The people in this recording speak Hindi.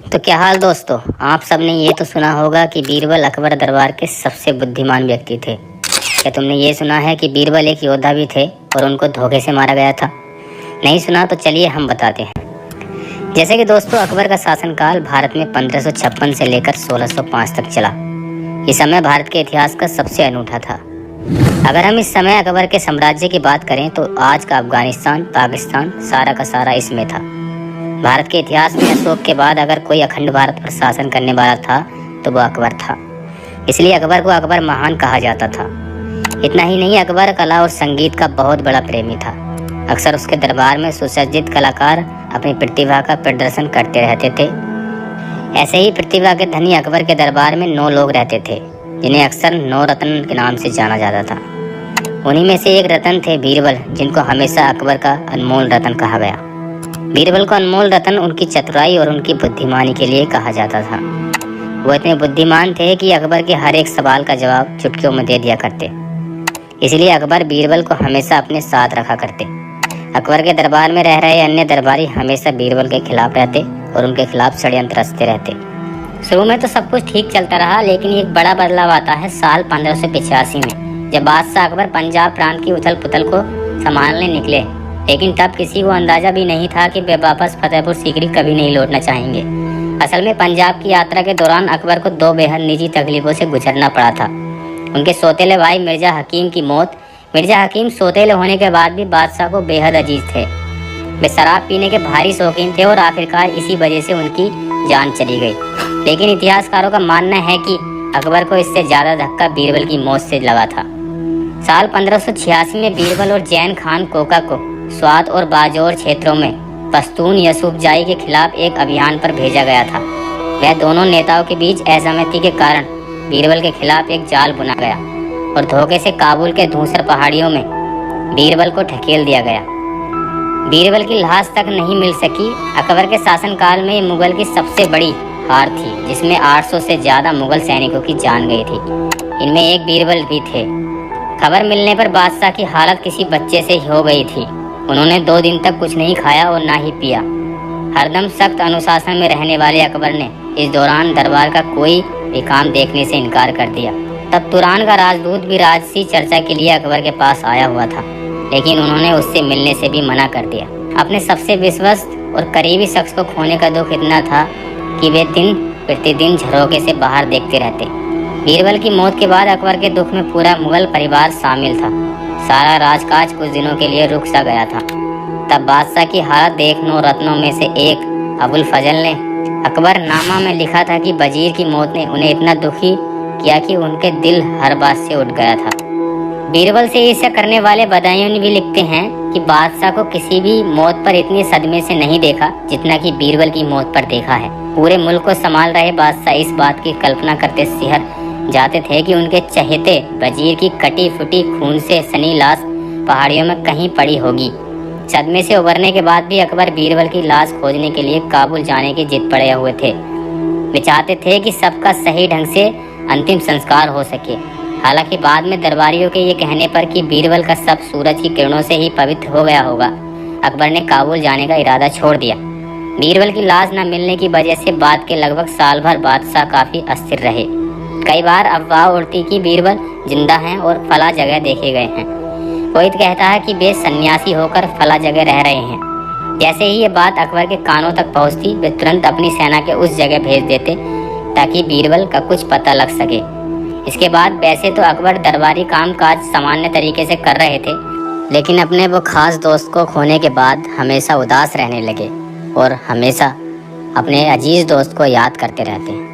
तो क्या हाल दोस्तों, आप सबने ये तो सुना होगा कि बीरबल अकबर दरबार के सबसे बुद्धिमान व्यक्ति थे। क्या तुमने ये सुना है कि बीरबल एक योद्धा भी थे और उनको धोखे से मारा गया था? नहीं सुना तो चलिए हम बताते हैं। जैसे कि दोस्तों, अकबर का शासनकाल भारत में 1556 से लेकर 1605 तक चला। ये समय भारत के इतिहास का सबसे अनूठा था। अगर हम इस समय अकबर के साम्राज्य की बात करें तो आज का अफगानिस्तान, पाकिस्तान सारा का सारा इसमें था। भारत के इतिहास में अशोक के बाद अगर कोई अखंड भारत पर शासन करने वाला था तो वह अकबर था। इसलिए अकबर को अकबर महान कहा जाता था। इतना ही नहीं, अकबर कला और संगीत का बहुत बड़ा प्रेमी था। अक्सर उसके दरबार में सुसज्जित कलाकार अपनी प्रतिभा का प्रदर्शन करते रहते थे। ऐसे ही प्रतिभा के धनी अकबर के दरबार में 9 लोग रहते थे, जिन्हें अक्सर 9 रत्न के नाम से जाना जाता था। उन्हीं में से एक रत्न थे बीरबल, जिनको हमेशा अकबर का अनमोल रत्न कहा गया। बीरबल को अनमोल रत्न उनकी चतुराई और उनकी बुद्धिमानी के लिए कहा जाता था। वो इतने बुद्धिमान थे कि अकबर के हर एक सवाल का जवाब चुटकियों में दे दिया करते। इसलिए अकबर बीरबल को हमेशा अपने साथ रखा करते। अकबर के दरबार में रह रहे अन्य दरबारी हमेशा बीरबल के खिलाफ रहते और उनके खिलाफ षड्यंत्र रचते रहते। शुरू में तो सब कुछ ठीक चलता रहा, लेकिन एक बड़ा बदलाव आता है साल 1585 में, जब बादशाह अकबर पंजाब प्रांत की उथल पुथल को संभालने निकले। लेकिन तब किसी को अंदाजा भी नहीं था कि वे वापस फतेहपुर सीकरी कभी नहीं लौटना चाहेंगे। असल में पंजाब की यात्रा के दौरान अकबर को 2 बेहद निजी तकलीफों से गुजरना पड़ा था। उनके सौतेले भाई मिर्जा हकीम की मौत। मिर्जा हकीम सौतेले होने के बाद भी बादशाह को बेहद अजीज थे। वे शराब पीने के भारी शौकीन थे और आखिरकार इसी वजह से उनकी जान चली गई। लेकिन इतिहासकारों का मानना है कि अकबर को इससे ज्यादा धक्का बीरबल की मौत से लगा था। साल 1586 में बीरबल और जैन खान कोका को स्वात और बाजौर क्षेत्रों में पश्तून यूसुफजाई के खिलाफ एक अभियान पर भेजा गया था। वह दोनों नेताओं के बीच असहमति के कारण बीरबल के खिलाफ एक जाल बुना गया और धोखे से काबुल के धूसर पहाड़ियों में बीरबल को ढकेल दिया गया। बीरबल की लाश तक नहीं मिल सकी। अकबर के शासनकाल में ये मुगल की सबसे बड़ी हार थी, जिसमें 800 से ज्यादा मुगल सैनिकों की जान गई थी। इनमें एक बीरबल भी थे। खबर मिलने पर बादशाह की हालत किसी बच्चे से हो गई थी। उन्होंने 2 दिन तक कुछ नहीं खाया और ना ही पिया। हरदम सख्त अनुशासन में रहने वाले अकबर ने इस दौरान दरबार का कोई भी काम देखने से इनकार कर दिया। तब तुरान का राजदूत भी राजसी चर्चा के लिए अकबर के पास आया हुआ था, लेकिन उन्होंने उससे मिलने से भी मना कर दिया। अपने सबसे विश्वस्त और करीबी शख्स को खोने का दुख इतना था कि वे दिन प्रतिदिन झरोखे से बाहर देखते रहते। बीरबल की मौत के बाद अकबर के दुख में पूरा मुगल परिवार शामिल था। सारा राजकाज कुछ दिनों के लिए रुक सा गया था। तब बादशाह की हालत देख 9 रत्नों में से एक अबुल फजल ने अकबर नामा में लिखा था कि वजीर की मौत ने उन्हें इतना दुखी किया कि उनके दिल हर बात से उठ गया था। बीरबल से ईर्ष्या करने वाले बदायूं भी लिखते हैं कि बादशाह को किसी भी मौत पर इतने सदमे से नहीं देखा जितना कि बीरबल की मौत पर देखा है। पूरे मुल्क को संभाल रहे बादशाह इस बात की कल्पना करते सिहर जाते थे कि उनके चहेते वजीर की कटी फुटी खून से सनी लाश पहाड़ियों में कहीं पड़ी होगी। सदमे से उबरने के बाद भी अकबर बीरबल की लाश खोजने के लिए काबुल जाने की जिद पड़े हुए थे। वे चाहते थे कि सबका सही ढंग से अंतिम संस्कार हो सके। हालांकि बाद में दरबारियों के ये कहने पर कि बीरबल का शव सूरज की किरणों से ही पवित्र हो गया होगा, अकबर ने काबुल जाने का इरादा छोड़ दिया। बीरबल की लाश न मिलने की वजह से बाद के लगभग साल भर बादशाह काफी अस्थिर रहे। कई बार अफवाह उड़ती कि बीरबल जिंदा हैं और फला जगह देखे गए हैं। कोई कहता है कि वे सन्यासी होकर फला जगह रह रहे हैं। जैसे ही ये बात अकबर के कानों तक पहुंचती, वे तुरंत अपनी सेना के उस जगह भेज देते ताकि बीरबल का कुछ पता लग सके। इसके बाद वैसे तो अकबर दरबारी कामकाज सामान्य तरीके से कर रहे थे, लेकिन अपने वो खास दोस्त को खोने के बाद हमेशा उदास रहने लगे और हमेशा अपने अजीज दोस्त को याद करते रहते।